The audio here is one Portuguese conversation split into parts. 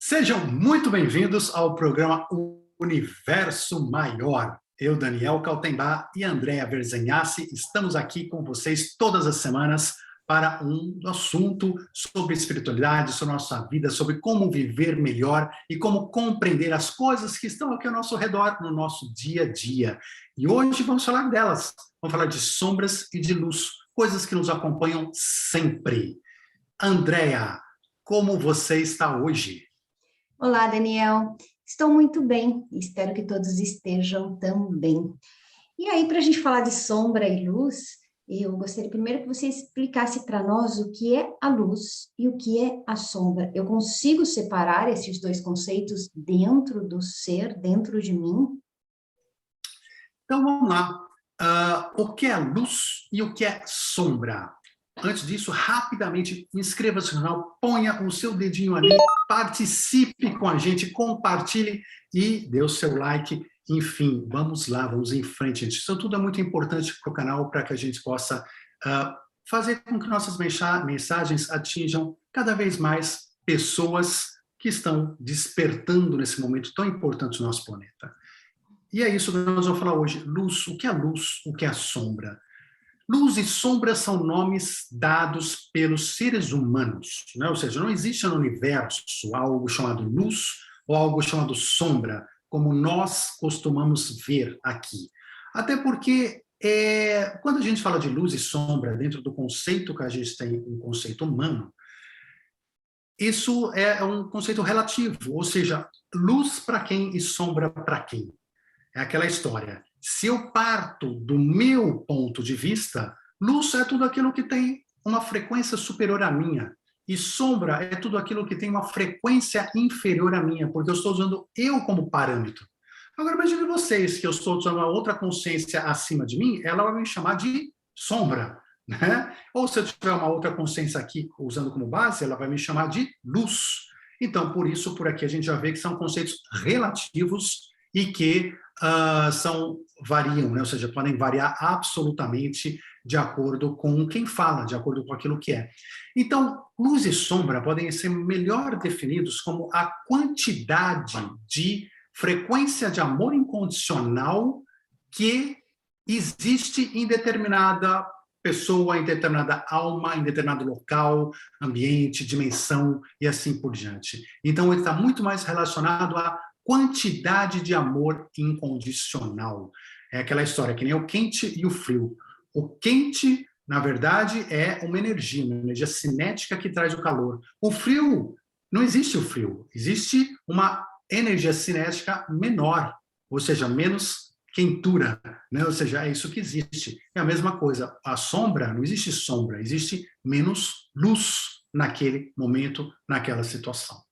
Sejam muito bem-vindos ao programa Universo Maior. Eu, Daniel Kaltenbach e Andréa Verzenhassi estamos aqui com vocês todas as semanas para um assunto sobre espiritualidade, sobre nossa vida, sobre como viver melhor e como compreender as coisas que estão aqui ao nosso redor, no nosso dia a dia. E hoje vamos falar delas. Vamos falar de sombras e de luz, coisas que nos acompanham sempre. Andréa, como você está hoje? Olá, Daniel. Estou muito bem. Espero que todos estejam também. E aí, para a gente falar de sombra e luz, eu gostaria primeiro que você explicasse para nós o que é a luz e o que é a sombra. Eu consigo separar esses dois conceitos dentro do ser, dentro de mim? Então, vamos lá. O que é luz e o que é sombra? Antes disso, rapidamente, inscreva-se no canal, ponha o seu dedinho ali, participe com a gente, compartilhe e dê o seu like. Enfim, vamos lá, vamos em frente, gente. Isso tudo é muito importante para o canal, para que a gente possa fazer com que nossas mensagens atinjam cada vez mais pessoas que estão despertando nesse momento tão importante do nosso planeta. E é isso que nós vamos falar hoje. Luz, o que é luz, o que é sombra? Luz e sombra são nomes dados pelos seres humanos, né? Ou seja, não existe no universo algo chamado luz ou algo chamado sombra, como nós costumamos ver aqui. Até porque, quando a gente fala de luz e sombra, dentro do conceito que a gente tem, um conceito humano, isso é um conceito relativo, ou seja, luz para quem e sombra para quem. É aquela história. Se eu parto do meu ponto de vista, luz é tudo aquilo que tem uma frequência superior à minha. E sombra é tudo aquilo que tem uma frequência inferior à minha, porque eu estou usando eu como parâmetro. Agora, imagine vocês que eu estou usando uma outra consciência acima de mim, ela vai me chamar de sombra, né? Ou se eu tiver uma outra consciência aqui usando como base, ela vai me chamar de luz. Então, por isso, por aqui a gente já vê que são conceitos relativos e que variam, né? Ou seja, podem variar absolutamente de acordo com quem fala, de acordo com aquilo que é. Então, luz e sombra podem ser melhor definidos como a quantidade de frequência de amor incondicional que existe em determinada pessoa, em determinada alma, em determinado local, ambiente, dimensão e assim por diante. Então, ele está muito mais relacionado a quantidade de amor incondicional. É aquela história que nem o quente e o frio. O quente, na verdade, é uma energia cinética que traz o calor. O frio, não existe o frio, existe uma energia cinética menor, ou seja, menos quentura, né? Ou seja, é isso que existe. É a mesma coisa, a sombra, não existe sombra, existe menos luz naquele momento, naquela situação.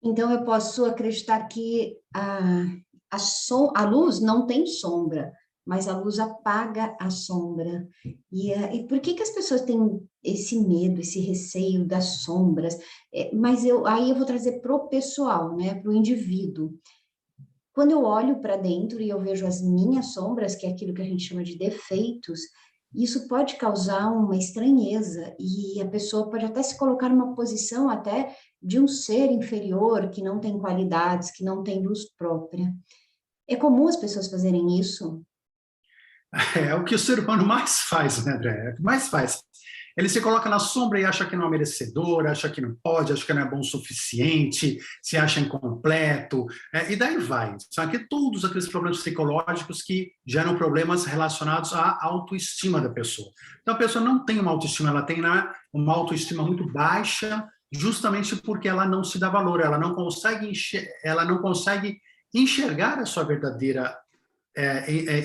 Então, eu posso acreditar que a luz não tem sombra, mas a luz apaga a sombra. E por que as pessoas têm esse medo, esse receio das sombras? Mas aí eu vou trazer para o pessoal, né, para o indivíduo. Quando eu olho para dentro e eu vejo as minhas sombras, que é aquilo que a gente chama de defeitos, isso pode causar uma estranheza e a pessoa pode até se colocar numa posição até de um ser inferior, que não tem qualidades, que não tem luz própria. É comum as pessoas fazerem isso? É o que o ser humano mais faz, né, André? É o que mais faz. Ele se coloca na sombra e acha que não é merecedor, acha que não pode, acha que não é bom o suficiente, se acha incompleto, e daí vai. São aqui todos aqueles problemas psicológicos que geram problemas relacionados à autoestima da pessoa. Então, a pessoa não tem uma autoestima, ela tem uma autoestima muito baixa, justamente porque ela não se dá valor, ela não consegue enxergar a sua verdadeira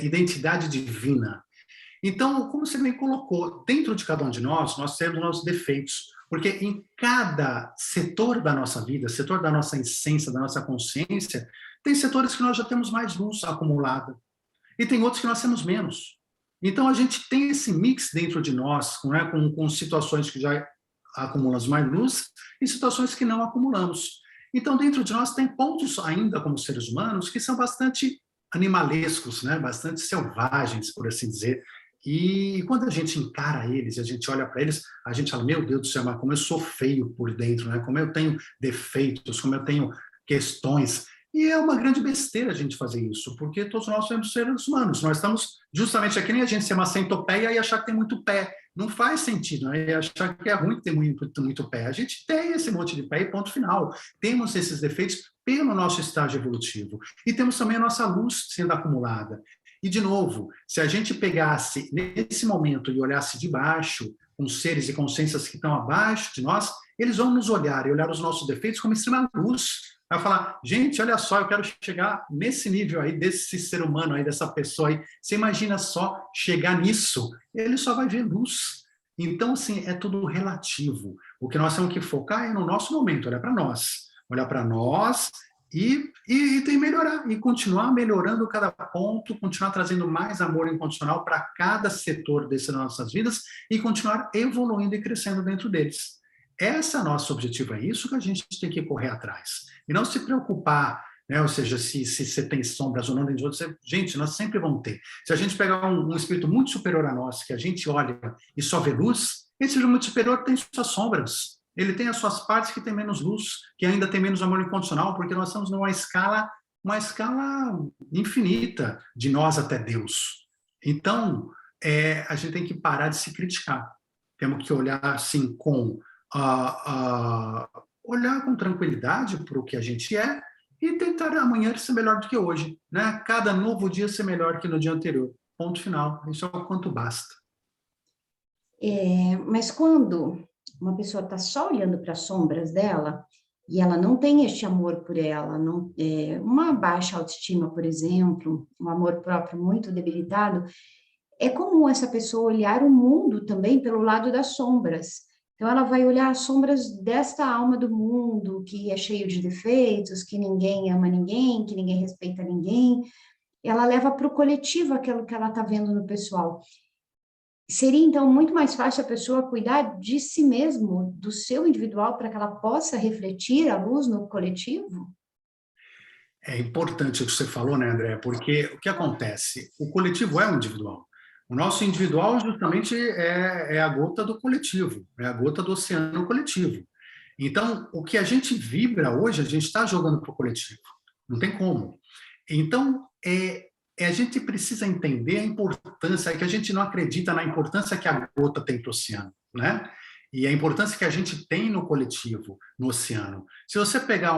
identidade divina. Então, como você bem colocou, dentro de cada um de nós temos nossos defeitos, porque em cada setor da nossa vida, setor da nossa essência, da nossa consciência, tem setores que nós já temos mais luz acumulada, e tem outros que nós temos menos. Então, a gente tem esse mix dentro de nós, né, com situações que já acumulamos mais luz e situações que não acumulamos. Então, dentro de nós tem pontos ainda, como seres humanos, que são bastante animalescos, né, bastante selvagens, por assim dizer, E quando a gente encara eles, a gente olha para eles, a gente fala, meu Deus do céu, mas como eu sou feio por dentro, né? Como eu tenho defeitos, como eu tenho questões. E é uma grande besteira a gente fazer isso, porque todos nós somos seres humanos. Nós estamos justamente aqui, nem a gente ser uma centopeia e achar que tem muito pé. Não faz sentido, né? E achar que é ruim ter muito pé. A gente tem esse monte de pé e ponto final. Temos esses defeitos pelo nosso estágio evolutivo. E temos também a nossa luz sendo acumulada. E, de novo, se a gente pegasse nesse momento e olhasse de baixo, com seres e consciências que estão abaixo de nós, eles vão nos olhar e olhar os nossos defeitos como extrema luz. Vai falar, gente, olha só, eu quero chegar nesse nível aí, desse ser humano aí, dessa pessoa aí. Você imagina só chegar nisso, ele só vai ver luz. Então, assim, é tudo relativo. O que nós temos que focar é no nosso momento, olhar para nós e melhorar, e continuar melhorando cada ponto, continuar trazendo mais amor incondicional para cada setor dessas nossas vidas e continuar evoluindo e crescendo dentro deles. Esse é o nosso objetivo, é isso que a gente tem que correr atrás. E não se preocupar, né? Ou seja, se você tem sombras ou não dentro de outros, gente, nós sempre vamos ter. Se a gente pegar um espírito muito superior a nós, que a gente olha e só vê luz, esse espírito muito superior tem suas sombras. Ele tem as suas partes que tem menos luz, que ainda tem menos amor incondicional, porque nós estamos numa escala infinita, de nós até Deus. Então, a gente tem que parar de se criticar. Temos que olhar assim olhar com tranquilidade para o que a gente é e tentar amanhã ser melhor do que hoje, né? Cada novo dia ser melhor que no dia anterior. Ponto final. Isso é o quanto basta. Mas quando uma pessoa está só olhando para as sombras dela e ela não tem este amor por ela, não, uma baixa autoestima, por exemplo, um amor próprio muito debilitado, é comum essa pessoa olhar o mundo também pelo lado das sombras. Então, ela vai olhar as sombras desta alma do mundo, que é cheio de defeitos, que ninguém ama ninguém, que ninguém respeita ninguém. Ela leva para o coletivo aquilo que ela está vendo no pessoal. Seria, então, muito mais fácil a pessoa cuidar de si mesmo, do seu individual, para que ela possa refletir a luz no coletivo? É importante o que você falou, né, André? Porque o que acontece? O coletivo é o individual. O nosso individual, justamente, é a gota do coletivo, é a gota do oceano coletivo. Então, o que a gente vibra hoje, a gente está jogando para o coletivo. Não tem como. Então, a gente precisa entender a importância, é que a gente não acredita na importância que a gota tem para o oceano, né? E a importância que a gente tem no coletivo, no oceano. Se você pegar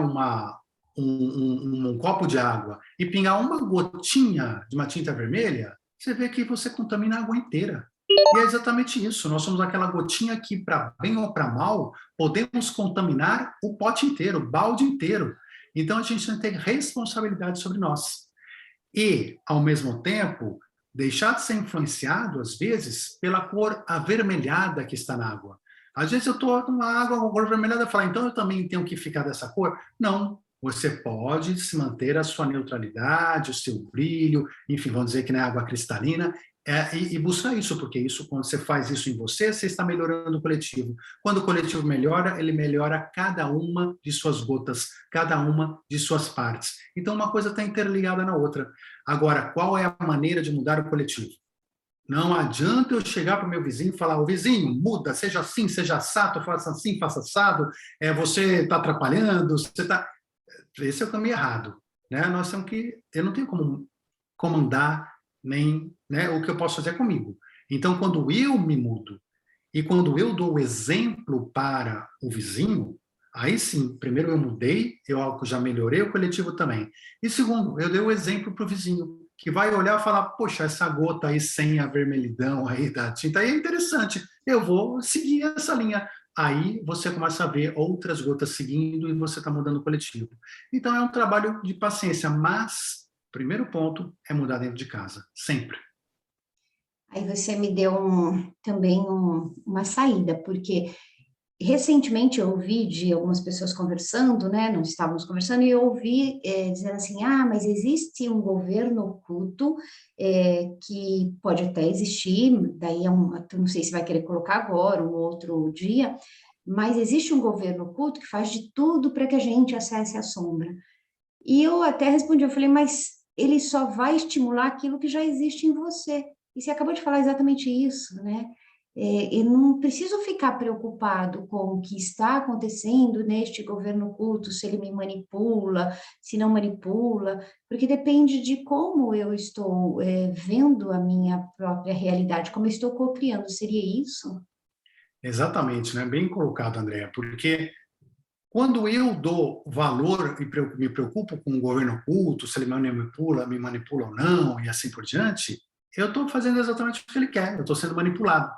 um copo de água e pingar uma gotinha de uma tinta vermelha, você vê que você contamina a água inteira. E é exatamente isso. Nós somos aquela gotinha que, para bem ou para mal, podemos contaminar o pote inteiro, o balde inteiro. Então, a gente tem que ter responsabilidade sobre nós. E, ao mesmo tempo, deixar de ser influenciado, às vezes, pela cor avermelhada que está na água. Às vezes eu estou numa água com cor avermelhada e falo, então eu também tenho que ficar dessa cor? Não. Você pode se manter a sua neutralidade, o seu brilho, enfim, vamos dizer que na água cristalina, e buscar isso, porque isso, quando você faz isso em você, você está melhorando o coletivo. Quando o coletivo melhora, ele melhora cada uma de suas gotas, cada uma de suas partes. Então, uma coisa está interligada na outra. Agora, qual é a maneira de mudar o coletivo? Não adianta eu chegar para o meu vizinho e falar, o vizinho, muda, seja assim, seja assado, faça assim, faça assado, você está atrapalhando, você está... Esse é o caminho errado. Né? Nós temos que... Eu não tenho como comandar nem, né, o que eu posso fazer comigo. Então, quando eu me mudo e quando eu dou o exemplo para o vizinho, aí sim, primeiro eu mudei, eu já melhorei o coletivo também. E segundo, eu dei o exemplo para o vizinho, que vai olhar e falar, poxa, essa gota aí sem a vermelhidão aí da tinta aí é interessante, eu vou seguir essa linha. Aí você começa a ver outras gotas seguindo e você está mudando o coletivo. Então é um trabalho de paciência, mas o primeiro ponto é mudar dentro de casa, sempre. Aí você me deu também uma saída, porque recentemente eu ouvi de algumas pessoas conversando, né? Nós estávamos conversando e eu ouvi dizendo assim, mas existe um governo oculto que pode até existir, daí não sei se vai querer colocar agora, um outro dia, mas existe um governo oculto que faz de tudo para que a gente acesse a sombra. E eu até respondi, eu falei, mas ele só vai estimular aquilo que já existe em você. E você acabou de falar exatamente isso, né? Eu não preciso ficar preocupado com o que está acontecendo neste governo oculto, se ele me manipula, se não manipula, porque depende de como eu estou vendo a minha própria realidade, como eu estou co-criando, seria isso? Exatamente, né? Bem colocado, Andréa, porque quando eu dou valor e me preocupo com o governo oculto, se ele me manipula ou não, e assim por diante, eu estou fazendo exatamente o que ele quer, eu estou sendo manipulado.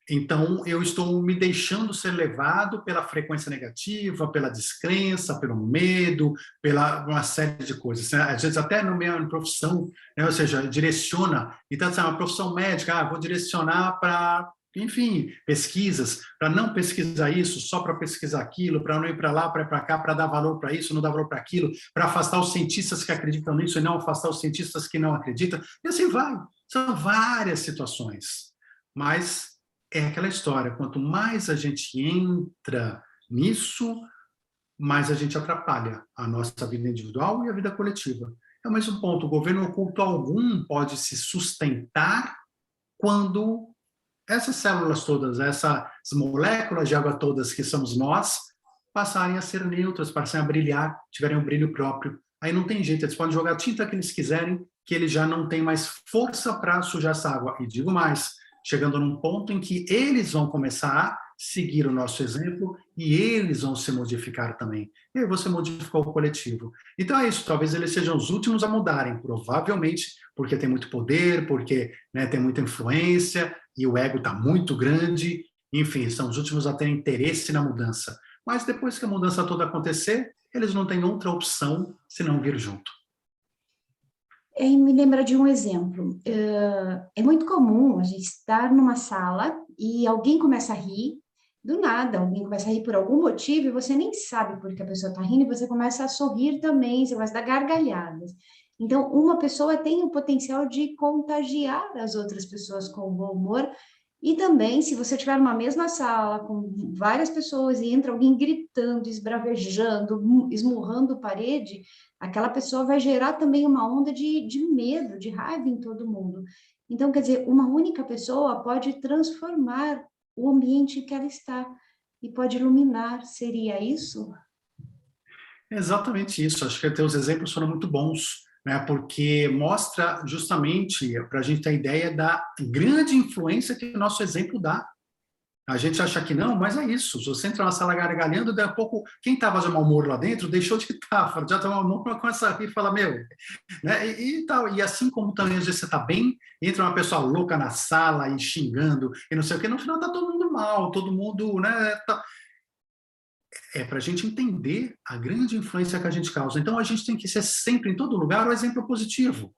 Então, eu estou me deixando ser levado pela frequência negativa, pela descrença, pelo medo, pela uma série de coisas. Às vezes, até no minha profissão, né? Ou seja, direciona. Então, assim, uma profissão médica, vou direcionar para, enfim, pesquisas, para não pesquisar isso, só para pesquisar aquilo, para não ir para lá, para ir para cá, para dar valor para isso, não dar valor para aquilo, para afastar os cientistas que acreditam nisso e não afastar os cientistas que não acreditam. E assim vai. São várias situações. Mas é aquela história, quanto mais a gente entra nisso, mais a gente atrapalha a nossa vida individual e a vida coletiva. É o mesmo ponto, o governo oculto algum pode se sustentar quando essas células todas, essas moléculas de água todas que somos nós, passarem a ser neutras, passarem a brilhar, tiverem um brilho próprio. Aí não tem jeito, eles podem jogar a tinta que eles quiserem, que ele já não tem mais força para sujar essa água. E digo mais, chegando num ponto em que eles vão começar a seguir o nosso exemplo e eles vão se modificar também. E aí você modificou o coletivo. Então é isso, talvez eles sejam os últimos a mudarem, provavelmente, porque tem muito poder, porque, né, tem muita influência e o ego está muito grande, enfim, são os últimos a ter interesse na mudança. Mas depois que a mudança toda acontecer, eles não têm outra opção senão vir junto. Me lembra de um exemplo. É muito comum a gente estar numa sala e alguém começa a rir, do nada, alguém começa a rir por algum motivo e você nem sabe por que a pessoa está rindo e você começa a sorrir também, você começa a dar gargalhadas. Então, uma pessoa tem o potencial de contagiar as outras pessoas com o bom humor. E também, se você estiver numa mesma sala com várias pessoas e entra alguém gritando, esbravejando, esmurrando parede, aquela pessoa vai gerar também uma onda de medo, de raiva em todo mundo. Então, quer dizer, uma única pessoa pode transformar o ambiente que ela está e pode iluminar. Seria isso? É exatamente isso. Acho que teus exemplos foram muito bons, né? Porque mostra justamente para a gente ter a ideia da grande influência que o nosso exemplo dá. A gente acha que não, mas é isso. Se você entra na sala gargalhando, daqui a pouco, quem estava de mau humor lá dentro deixou de estar, já está mau humor, começa a rir e fala, meu, né? E tal. E assim como também às vezes você está bem, entra uma pessoa louca na sala e xingando e não sei o que, no final está todo mundo mal, todo mundo, né? É para a gente entender a grande influência que a gente causa. Então a gente tem que ser sempre, em todo lugar, o exemplo positivo.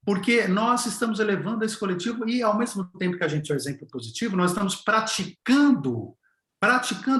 Porque nós estamos elevando esse coletivo e, ao mesmo tempo que a gente é o exemplo positivo, nós estamos praticando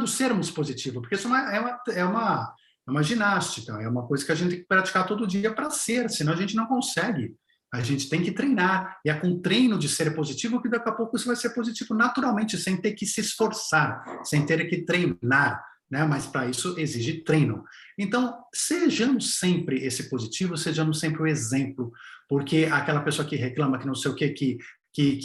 sermos positivos, porque isso é uma ginástica, é uma coisa que a gente tem que praticar todo dia para ser, senão a gente não consegue. A gente tem que treinar, e é com treino de ser positivo que daqui a pouco você vai ser positivo naturalmente, sem ter que se esforçar, sem ter que treinar, né? Mas para isso exige treino. Então, sejamos sempre esse positivo, sejamos sempre o exemplo, porque aquela pessoa que reclama, que não sei o que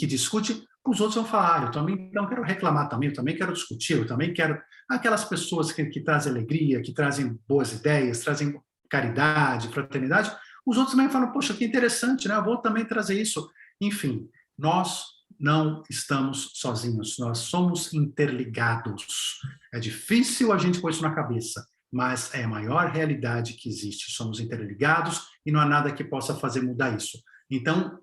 discute, os outros vão falar, eu também não quero reclamar também, eu também quero discutir, eu também quero... Aquelas pessoas que trazem alegria, que trazem boas ideias, trazem caridade, fraternidade, os outros também falam, poxa, que interessante, né? Eu vou também trazer isso. Enfim, nós não estamos sozinhos, nós somos interligados. É difícil a gente pôr isso na cabeça, mas é a maior realidade que existe. Somos interligados e não há nada que possa fazer mudar isso. Então,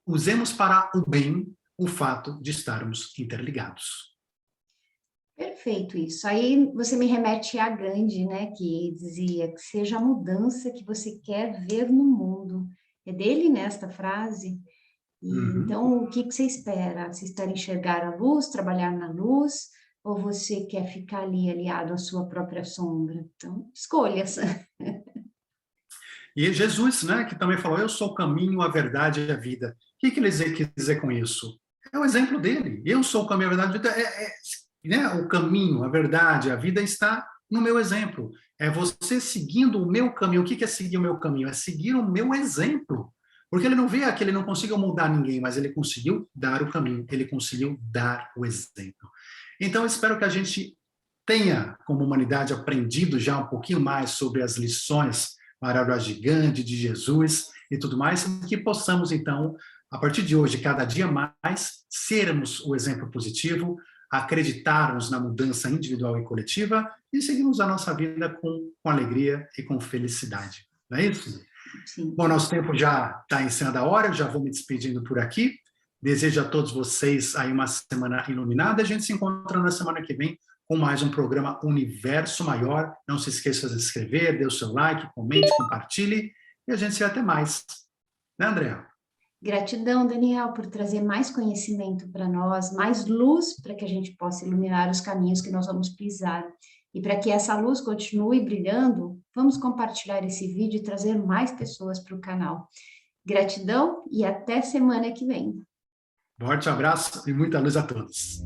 usemos para o bem o fato de estarmos interligados. Perfeito isso. Aí você me remete a Gandhi, né, que dizia que seja a mudança que você quer ver no mundo. É dele, né, esta frase. E, Uhum. então, o que você espera? Você espera enxergar a luz, trabalhar na luz, ou você quer ficar ali aliado à sua própria sombra? Então, escolhas. E Jesus, né, que também falou, eu sou o caminho, a verdade e a vida. O que ele quis dizer com isso? É o exemplo dele. Eu sou o caminho, a verdade e a vida. Né, o caminho, a verdade, a vida está no meu exemplo. É você seguindo o meu caminho. O que é seguir o meu caminho? É seguir o meu exemplo. Porque ele não vê que ele não conseguiu mudar ninguém, mas ele conseguiu dar o caminho, ele conseguiu dar o exemplo. Então, espero que a gente tenha, como humanidade, aprendido já um pouquinho mais sobre as lições maravilhosas de Gandhi, de Jesus e tudo mais, e que possamos, então, a partir de hoje, cada dia mais, sermos o exemplo positivo, acreditarmos na mudança individual e coletiva e seguirmos a nossa vida com alegria e com felicidade. Não é isso? Sim. Bom, nosso tempo já está encerrando a hora, eu já vou me despedindo por aqui. Desejo a todos vocês aí uma semana iluminada. A gente se encontra na semana que vem com mais um programa Universo Maior. Não se esqueça de se inscrever, dê o seu like, comente, compartilhe e a gente se vê até mais. Né, Andréa? Gratidão, Daniel, por trazer mais conhecimento para nós, mais luz para que a gente possa iluminar os caminhos que nós vamos pisar. E para que essa luz continue brilhando, vamos compartilhar esse vídeo e trazer mais pessoas para o canal. Gratidão e até semana que vem. Forte abraço e muita luz a todos.